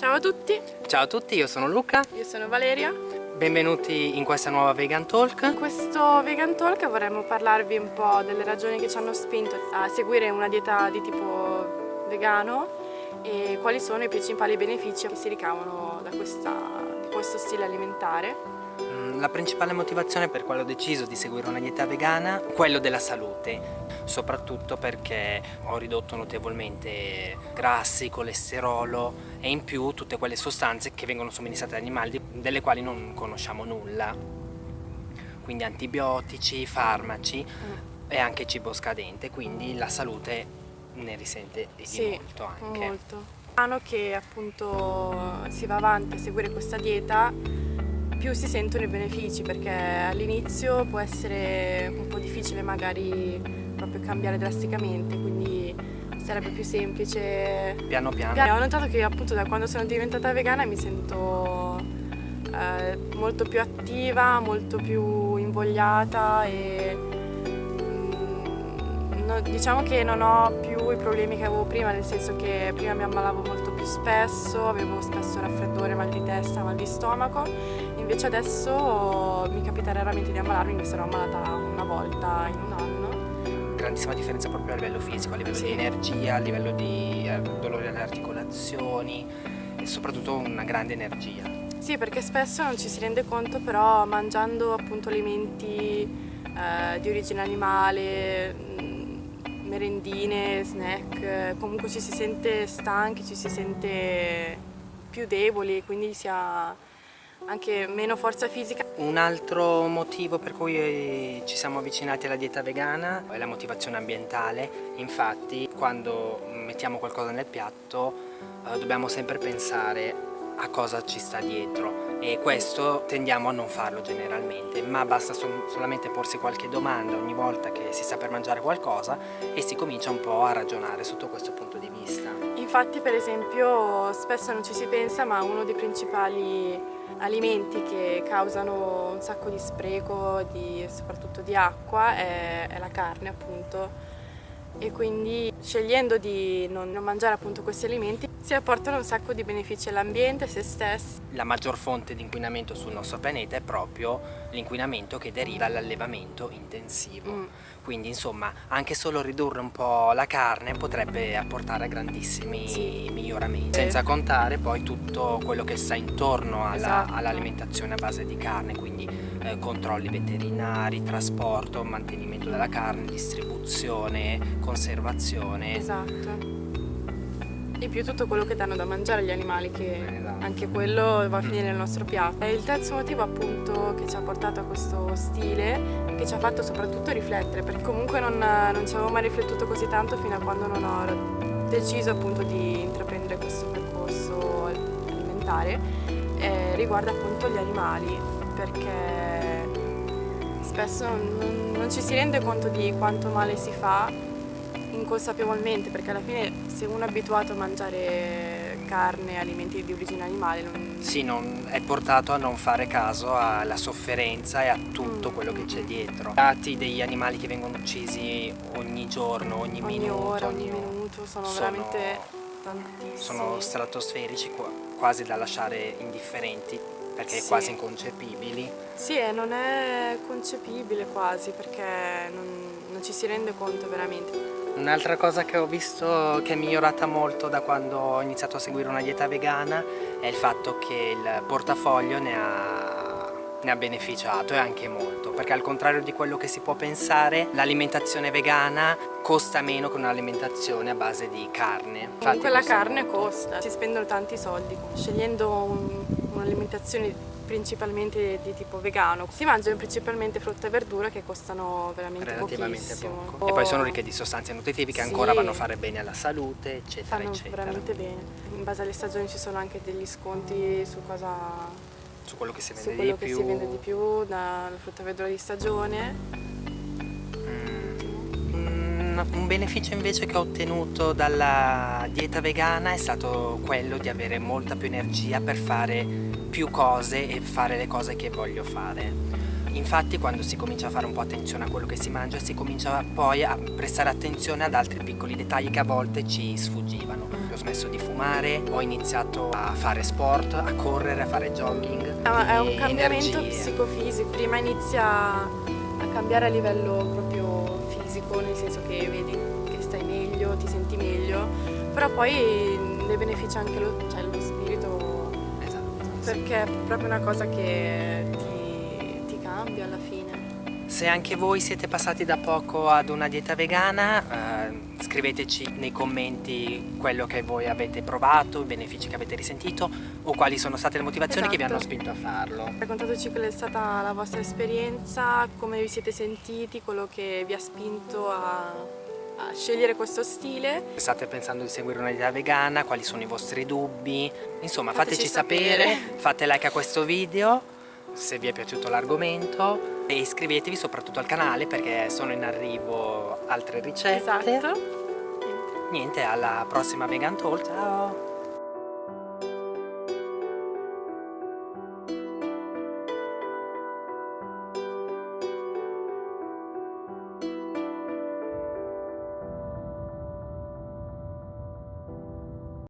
Ciao a tutti, Ciao a tutti, io sono Luca, io sono Valeria. benvenuti in questa nuova Vegan Talk. In questo Vegan Talk vorremmo parlarvi un po' delle ragioni che ci hanno spinto a seguire una dieta di tipo vegano e quali sono i principali benefici che si ricavano da questo stile alimentare. La principale motivazione per cui ho deciso di seguire una dieta vegana è quello della salute, soprattutto perché ho ridotto notevolmente grassi, colesterolo e in più tutte quelle sostanze che vengono somministrate agli animali delle quali non conosciamo nulla, quindi antibiotici, farmaci e anche cibo scadente, quindi la salute ne risente di molto anche. Molto. Mano che appunto si va avanti a seguire questa dieta, più si sentono i benefici, perché all'inizio può essere un po' difficile magari proprio cambiare drasticamente, quindi sarebbe più semplice. Piano piano. Ho notato che appunto da quando sono diventata vegana mi sento molto più attiva, molto più invogliata e diciamo che non ho più i problemi che avevo prima, nel senso che prima mi ammalavo molto più spesso, avevo spesso raffreddore, mal di testa, mal di stomaco, invece adesso mi capita raramente di ammalarmi, mi sarò ammalata una volta in un anno. Grandissima differenza proprio a livello fisico, a livello di energia, a livello di dolore alle articolazioni e soprattutto una grande energia. Sì, perché spesso non ci si rende conto, però mangiando appunto alimenti di origine animale, merendine, snack, comunque ci si sente stanchi, ci si sente più deboli, quindi si ha anche meno forza fisica. Un altro motivo per cui ci siamo avvicinati alla dieta vegana è la motivazione ambientale. Infatti, quando mettiamo qualcosa nel piatto dobbiamo sempre pensare a cosa ci sta dietro e questo tendiamo a non farlo generalmente, ma basta solamente porsi qualche domanda ogni volta che si sta per mangiare qualcosa e si comincia un po' a ragionare sotto questo punto di vista. Infatti, per esempio, spesso non ci si pensa, ma uno dei principali alimenti che causano un sacco di spreco, soprattutto di acqua, è la carne, appunto. E quindi scegliendo di non mangiare appunto questi alimenti si apportano un sacco di benefici all'ambiente, a se stessi. La maggior fonte di inquinamento sul nostro pianeta è proprio l'inquinamento che deriva dall'allevamento intensivo. Quindi insomma anche solo ridurre un po' la carne potrebbe apportare a grandissimi miglioramenti, senza contare poi tutto quello che sta intorno all'alimentazione a base di carne, quindi controlli veterinari, trasporto, mantenimento della carne, distribuzione, conservazione. Esatto. E più tutto quello che danno da mangiare agli animali, che anche quello va a finire nel nostro piatto. E il terzo motivo appunto che ci ha portato a questo stile, che ci ha fatto soprattutto riflettere, perché comunque non ci avevo mai riflettuto così tanto fino a quando non ho deciso appunto di intraprendere questo percorso alimentare, riguarda appunto gli animali, perché spesso non ci si rende conto di quanto male si fa inconsapevolmente, perché alla fine se uno è abituato a mangiare carne, alimenti di origine animale non è portato a non fare caso alla sofferenza e a tutto quello che c'è dietro. I dati degli animali che vengono uccisi ogni giorno, ogni minuto sono veramente tantissimi. Sono stratosferici, quasi da lasciare indifferenti, perché è quasi inconcepibili. Sì, e non è concepibile quasi, perché non ci si rende conto veramente. Un'altra cosa che ho visto che è migliorata molto da quando ho iniziato a seguire una dieta vegana è il fatto che il portafoglio ne ha beneficiato, e anche molto, perché al contrario di quello che si può pensare, l'alimentazione vegana costa meno che un'alimentazione a base di carne. Comunque la carne costa, si spendono tanti soldi. Scegliendo un'alimentazione principalmente di tipo vegano, si mangiano principalmente frutta e verdura che costano veramente relativamente pochissimo. poco. E poi sono ricche di sostanze nutritive che ancora vanno a fare bene alla salute, eccetera, fanno eccetera. veramente bene. In base alle stagioni ci sono anche degli sconti su quello che si vende su quello che si vende di più, dalla frutta e verdura di stagione. Un beneficio invece che ho ottenuto dalla dieta vegana è stato quello di avere molta più energia per fare più cose e fare le cose che voglio fare. Infatti quando si comincia a fare un po' attenzione a quello che si mangia, si comincia poi a prestare attenzione ad altri piccoli dettagli che a volte ci sfuggivano. smesso di fumare, ho iniziato a fare sport, a correre, a fare jogging. È un cambiamento energie. psicofisico, prima inizia a cambiare a livello proprio fisico, nel senso che vedi che stai meglio, ti senti meglio, però poi ne beneficia anche lo spirito, Esatto, sì. perché è proprio una cosa che ti cambia alla fine. Se anche voi siete passati da poco ad una dieta vegana, scriveteci nei commenti quello che voi avete provato, i benefici che avete risentito o quali sono state le motivazioni che vi hanno Esatto. spinto a farlo. Raccontateci qual è stata la vostra esperienza, come vi siete sentiti, quello che vi ha spinto a scegliere questo stile. State pensando di seguire una dieta vegana, quali sono i vostri dubbi, insomma Fateci fateci sapere, sapere. fate like a questo video se vi è piaciuto l'argomento e iscrivetevi soprattutto al canale perché sono in arrivo altre ricette. Esatto. Niente, alla prossima Vegan Talk, ciao!